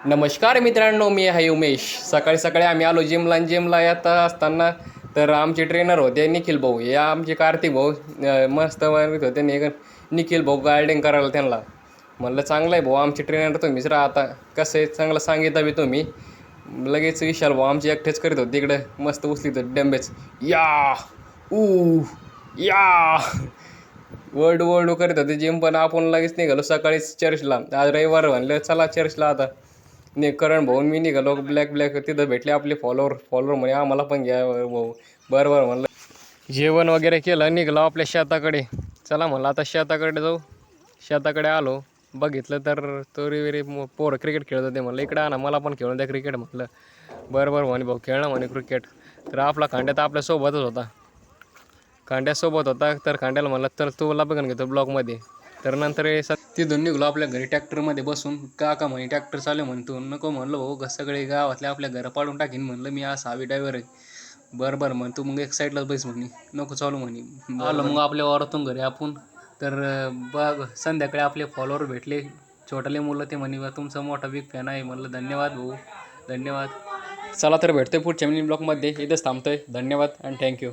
नमस्कार मित्रांनो, मी आहे उमेश. सकाळी सकाळी आम्ही आलो जिमला येत असताना तर आमचे ट्रेनर होते निखिल भाऊ. या आमचे कार्तिक भाऊ मस्त म्हणत होते निखिल भाऊ गार्डिंग करायला त्यांना. म्हणलं चांगलं आहे भाऊ, आमचे ट्रेनर तुम्हीच राहता. कसं आहे चांगलं सांगितलं बी तुम्ही. लगेच विशाल भाऊ आमचे एकटेच करीत होते तिकडं मस्त उचलीत डंबेच. या ऊ या वर्ल्ड करीत होते जिम. पण आपण लगेच निघालो सकाळीच चर्चला. आज रविवार म्हणलं चला चर्चला आता. करण भाऊ मी निघालो ब्लॅक तिथं भेटले आपले फॉलोअर म्हणे आम्हाला पण घ्या भाऊ. बरं म्हणलं जेवण वगैरे केलं, निघालो आपल्या शेताकडे. चला म्हणलं आता शेताकडे जाऊ. शेताकडे आलो, बघितलं तर तोरी पोरं क्रिकेट खेळत होते. म्हणलं इकडे आणा मला पण खेळून द्या क्रिकेट. म्हटलं बरं म्हणे भाऊ खेळणं म्हणे क्रिकेट. तर आपला खांड्या तर आपल्यासोबतच होता. खांड्यासोबत होता तर खांड्याला म्हणलं तर तुला बघून घेतो ब्लॉकमध्ये. तर नंतर तिथून निघलो आपल्या घरी ट्रॅक्टरमध्ये बसून. काका म्हणे ट्रॅक्टर चालू म्हणून तू नको. म्हणलं भाऊ सगळे गावातले आपल्या घरं पाडून टाकीन. म्हणलं मी आज हवी ड्रायव्हर आहे. बरं म्हण तू मग एक साईडलाच बैस म्हणे, नको चालू म्हणे. आलो मग आपल्या वावरातून घरी आपण. तर बघ संध्याकाळी आपले फॉलोअर भेटले छोटाले मुलं. ते म्हणे तुमचा मोठा बिग फॅन आहे. म्हणलं धन्यवाद भाऊ, धन्यवाद. चला तर भेटतोय पुढच्या मिनी ब्लॉगमध्ये. इथंच थांबतोय. धन्यवाद अँड थँक्यू.